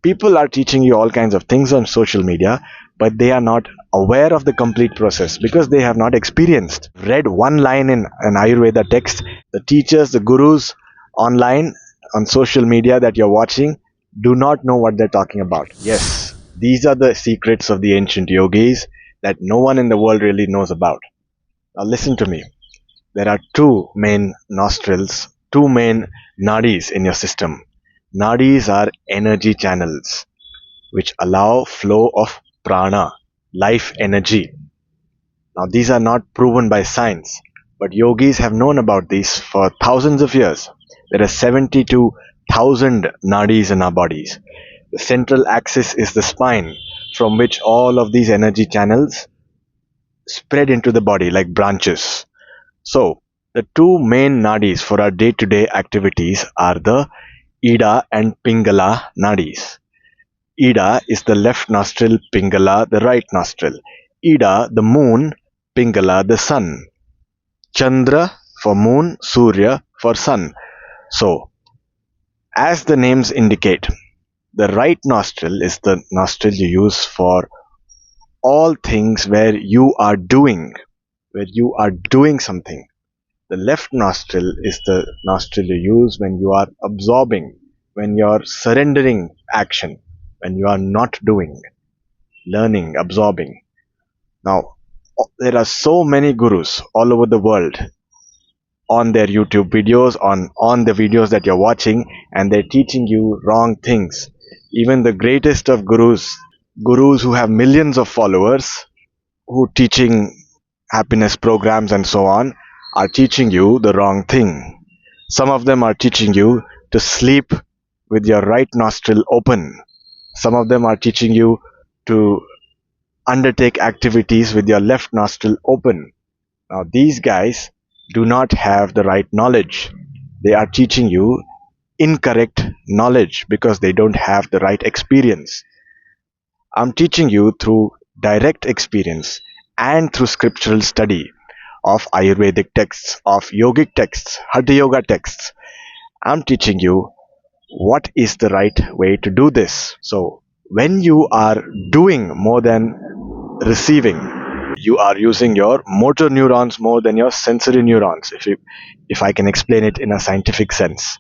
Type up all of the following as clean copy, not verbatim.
People are teaching you all kinds of things on social media, but they are not aware of the complete process because they have not experienced. Read one line in an Ayurveda text. The teachers, the gurus online on social media that you're watching do not know what they're talking about. Yes, these are the secrets of the ancient yogis that no one in the world really knows about. Now, listen to me. There are two main nostrils, two main nadis in your system. Nadis are energy channels which allow flow of prana, life energy. Now these are not proven by science, but yogis have known about these for thousands of years. There are 72,000 nadis in our bodies. The central axis is the spine from which all of these energy channels spread into the body like branches. So, the two main nadis for our day to day activities are the Ida and Pingala nadis. Ida is the left nostril, Pingala the right nostril. Ida the moon, Pingala the sun. Chandra for moon, Surya for sun. So, as the names indicate, the right nostril is the nostril you use for all things where you are doing something. The left nostril is the nostril you use when you are absorbing, when you are surrendering action, when you are not doing, learning, absorbing. Now, there are so many gurus all over the world on their YouTube videos, on the videos that you're watching, and they're teaching you wrong things. Even the greatest of gurus who have millions of followers, who teaching happiness programs and so on, are teaching you the wrong thing. Some of them are teaching you to sleep with your right nostril open. Some of them are teaching you to undertake activities with your left nostril open. Now, these guys do not have the right knowledge. They are teaching you incorrect knowledge because they don't have the right experience. I'm teaching you through direct experience and through scriptural study of Ayurvedic texts, of yogic texts, Hatha Yoga texts. I'm teaching you what is the right way to do this. So, when you are doing more than receiving, you are using your motor neurons more than your sensory neurons, if I can explain it in a scientific sense.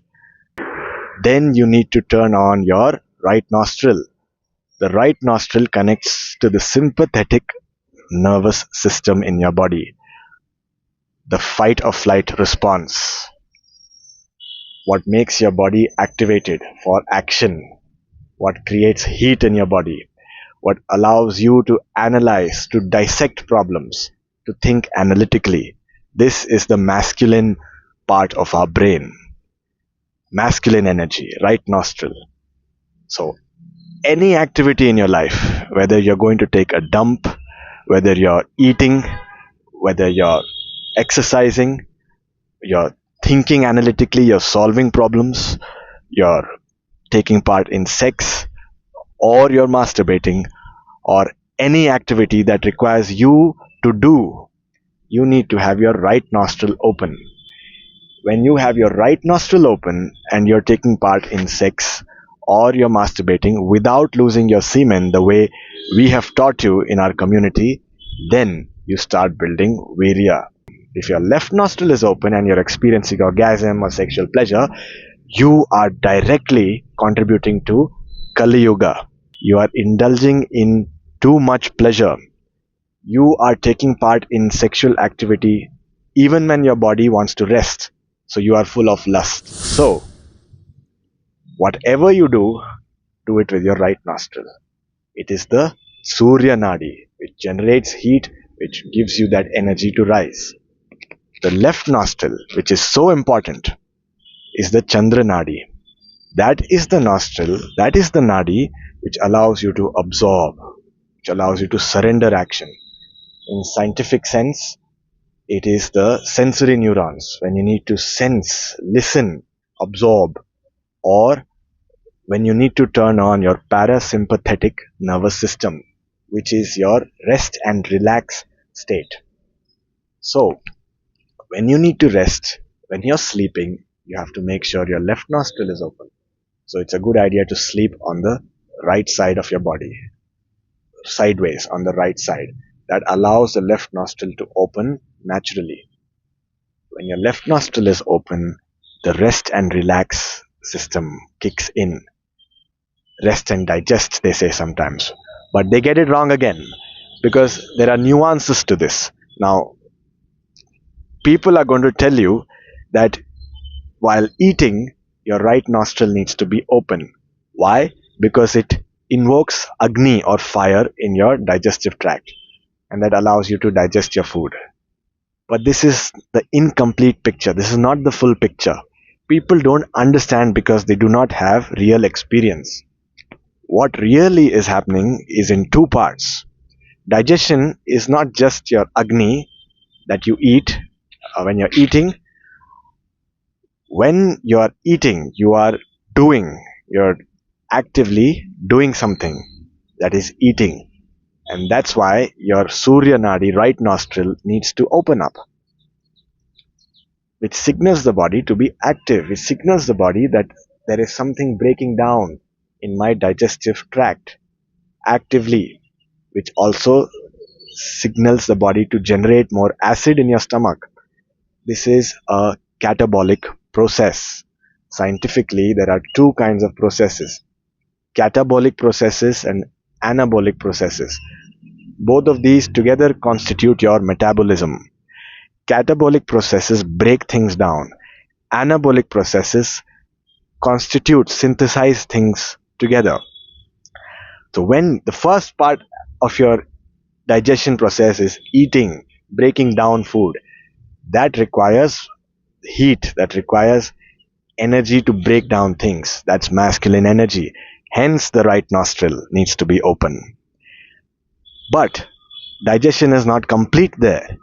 Then you need to turn on your right nostril. The right nostril connects to the sympathetic nervous system in your body, the fight or flight response, what makes your body activated for action, what creates heat in your body, what allows you to analyze, to dissect problems, to think analytically. This is the masculine part of our brain, masculine energy, right nostril. So, any activity in your life, whether you're going to take a dump, whether you're eating, whether you're exercising, you're thinking analytically, you're solving problems, you're taking part in sex, or you're masturbating, or any activity that requires you to do, you need to have your right nostril open. When you have your right nostril open and you're taking part in sex or you're masturbating without losing your semen the way we have taught you in our community, then you start building Veerya. If your left nostril is open and you're experiencing orgasm or sexual pleasure, you are directly contributing to Kali Yuga. You are indulging in too much pleasure. You are taking part in sexual activity even when your body wants to rest. So you are full of lust. So, whatever you do it with your right nostril. It is the Surya Nadi, which generates heat, which gives you that energy to rise. The left nostril, which is so important, is the Chandra Nadi. That is the nostril, that is the Nadi which allows you to absorb, which allows you to surrender action. In scientific sense, it is the sensory neurons when you need to sense, listen, absorb, or when you need to turn on your parasympathetic nervous system, which is your rest and relax state. So, when you need to rest, when you're sleeping, you have to make sure your left nostril is open. So, it's a good idea to sleep on the right side of your body, sideways on the right side. That allows the left nostril to open naturally. When your left nostril is open, the rest and relax system kicks in. Rest and digest, they say sometimes. But they get it wrong again because there are nuances to this. Now, people are going to tell you that while eating, your right nostril needs to be open. Why? Because it invokes Agni or fire in your digestive tract, and that allows you to digest your food. But this is the incomplete picture. This is not the full picture. People don't understand because they do not have real experience. What really is happening is in two parts. Digestion is not just your Agni that you eat when you're eating. When you're eating, you're actively doing something, that is eating. And that's why your Surya Nadi, right nostril, needs to open up, which signals the body to be active, which signals the body that there is something breaking down in my digestive tract actively, which also signals the body to generate more acid in your stomach. This is a catabolic process. Scientifically, there are two kinds of processes: catabolic processes and anabolic processes. Both of these together constitute your metabolism. Catabolic processes break things down. Anabolic processes constitute, synthesize things together. So when the first part of your digestion process is eating, breaking down food, that requires heat, that requires energy to break down things. That's masculine energy. Hence, the right nostril needs to be open. But digestion is not complete there.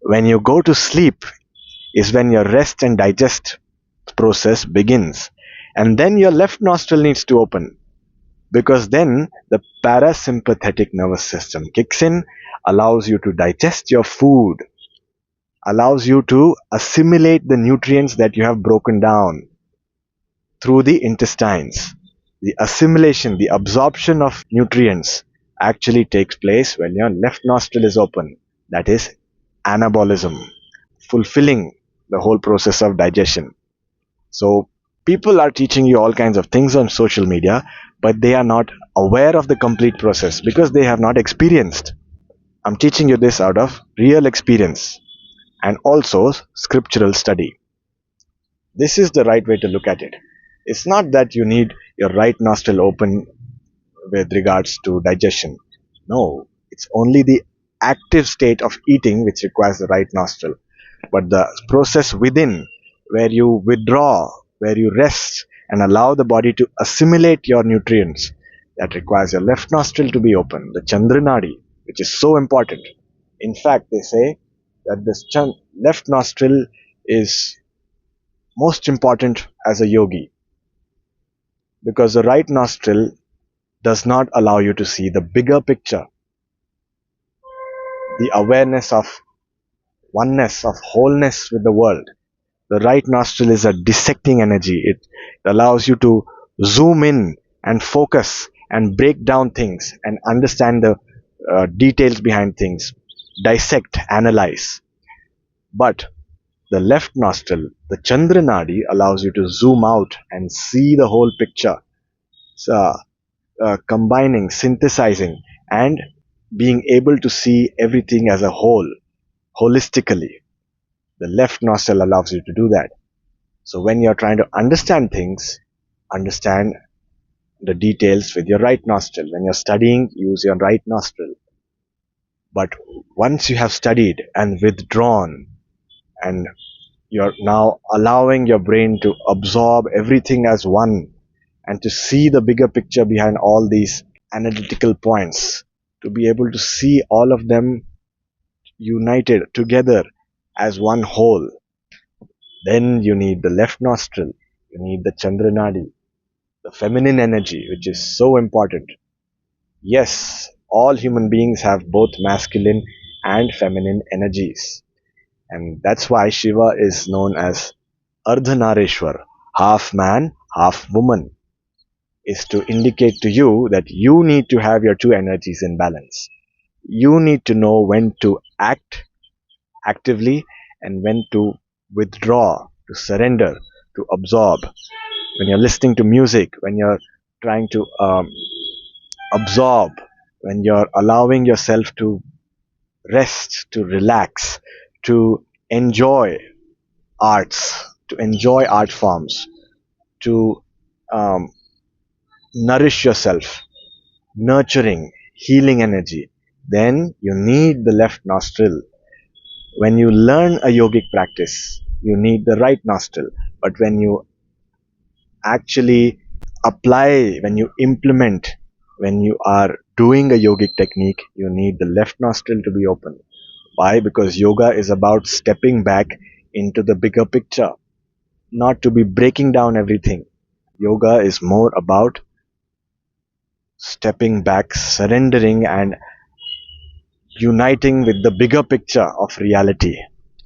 When you go to sleep is when your rest and digest process begins. And then your left nostril needs to open, because then the parasympathetic nervous system kicks in, allows you to digest your food, allows you to assimilate the nutrients that you have broken down through the intestines. The assimilation, the absorption of nutrients actually takes place when your left nostril is open. That is anabolism, fulfilling the whole process of digestion. So, people are teaching you all kinds of things on social media, but they are not aware of the complete process because they have not experienced. I'm teaching you this out of real experience and also scriptural study. This is the right way to look at it. It's not that you need your right nostril open with regards to digestion. No, it's only the active state of eating which requires the right nostril. But the process within, where you withdraw, where you rest and allow the body to assimilate your nutrients, that requires your left nostril to be open, the Chandra Nadi, which is so important. In fact, they say that this left nostril is most important as a yogi, because the right nostril does not allow you to see the bigger picture, the awareness of oneness, of wholeness with the world. The right nostril is a dissecting energy. It allows you to zoom in and focus and break down things and understand the details behind things, dissect, analyze. But the left nostril, the Chandra Nadi, allows you to zoom out and see the whole picture. So, combining, synthesizing, and being able to see everything as a whole, holistically. The left nostril allows you to do that. So when you're trying to understand things, understand the details with your right nostril. When you're studying, use your right nostril. But once you have studied and withdrawn, and you're now allowing your brain to absorb everything as one and to see the bigger picture behind all these analytical points, to be able to see all of them united together as one whole, then you need the left nostril, you need the Chandra Nadi, the feminine energy, which is so important. Yes, all human beings have both masculine and feminine energies. And that's why Shiva is known as Ardhanareshwar, half man, half woman. is to indicate to you that you need to have your two energies in balance. You need to know when to act actively and when to withdraw, to surrender, to absorb. When you're listening to music, when you're trying to absorb, when you're allowing yourself to rest, to relax, to enjoy arts, to enjoy art forms, to um, nourish yourself, nurturing, healing energy, then you need the left nostril. When you learn a yogic practice, you need the right nostril. But when you actually apply, when you implement, when you are doing a yogic technique, you need the left nostril to be open. Why? Because yoga is about stepping back into the bigger picture, not to be breaking down everything. Yoga is more about stepping back, surrendering, and uniting with the bigger picture of reality,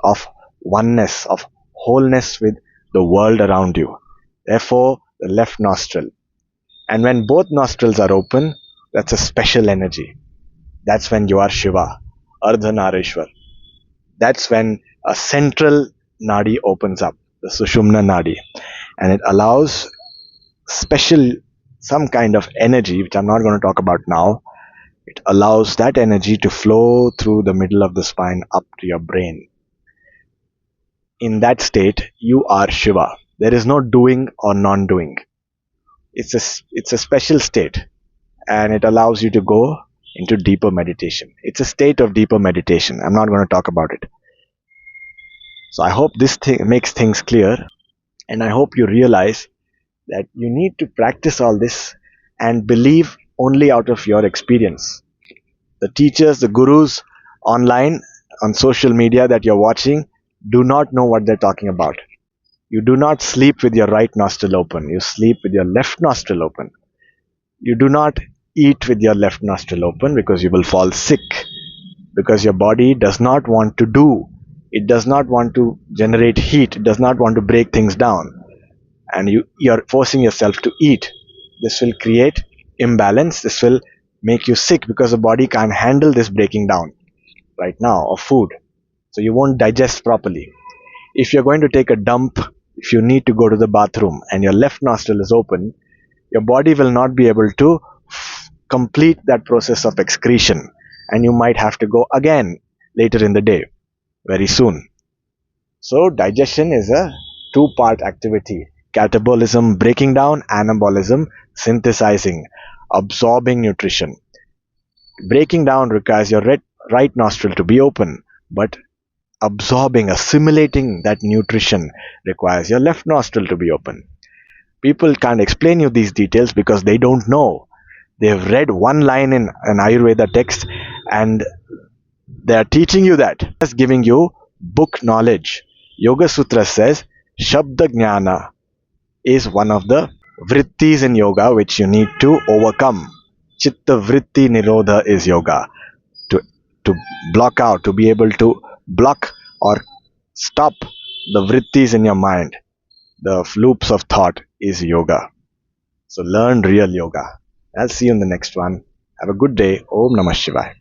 of oneness, of wholeness with the world around you. Therefore, the left nostril. And when both nostrils are open, that's a special energy. That's when you are Shiva, Ardhanarishwar. That's when a central nadi opens up, the Sushumna nadi, and it allows special, some kind of energy, which I'm not going to talk about now. It allows that energy to flow through the middle of the spine up to your brain. In that state, you are Shiva. There is no doing or non-doing. It's a special state, and it allows you to go into deeper meditation. It's a state of deeper meditation. I'm not going to talk about it. So I hope this thing makes things clear, and I hope you realize that you need to practice all this and believe only out of your experience. The teachers, the gurus online, on social media that you're watching, do not know what they're talking about. You do not sleep with your right nostril open. You sleep with your left nostril open. You do not eat with your left nostril open because you will fall sick. Because your body does not want to do. It does not want to generate heat. It does not want to break things down. And you're forcing yourself to eat. This will create imbalance. This will make you sick because the body can't handle this breaking down right now of food. So you won't digest properly. If you're going to take a dump, if you need to go to the bathroom and your left nostril is open, your body will not be able to complete that process of excretion, and you might have to go again later in the day, very soon. So digestion is a two-part activity: catabolism, breaking down; anabolism, synthesizing, absorbing nutrition. Breaking down requires your right nostril to be open, but absorbing, assimilating that nutrition requires your left nostril to be open. People can't explain you these details because they don't know. They've read one line in an Ayurveda text and they are teaching you that, just giving you book knowledge. Yoga Sutra says Shabda Jnana is one of the vrittis in yoga which you need to overcome. Chitta Vritti Nirodha is yoga. To, to block out, to be able to block or stop the vrittis in your mind, the loops of thought, is yoga. So learn real yoga. I'll see you in the next one. Have a good day. Om Namah Shivaya.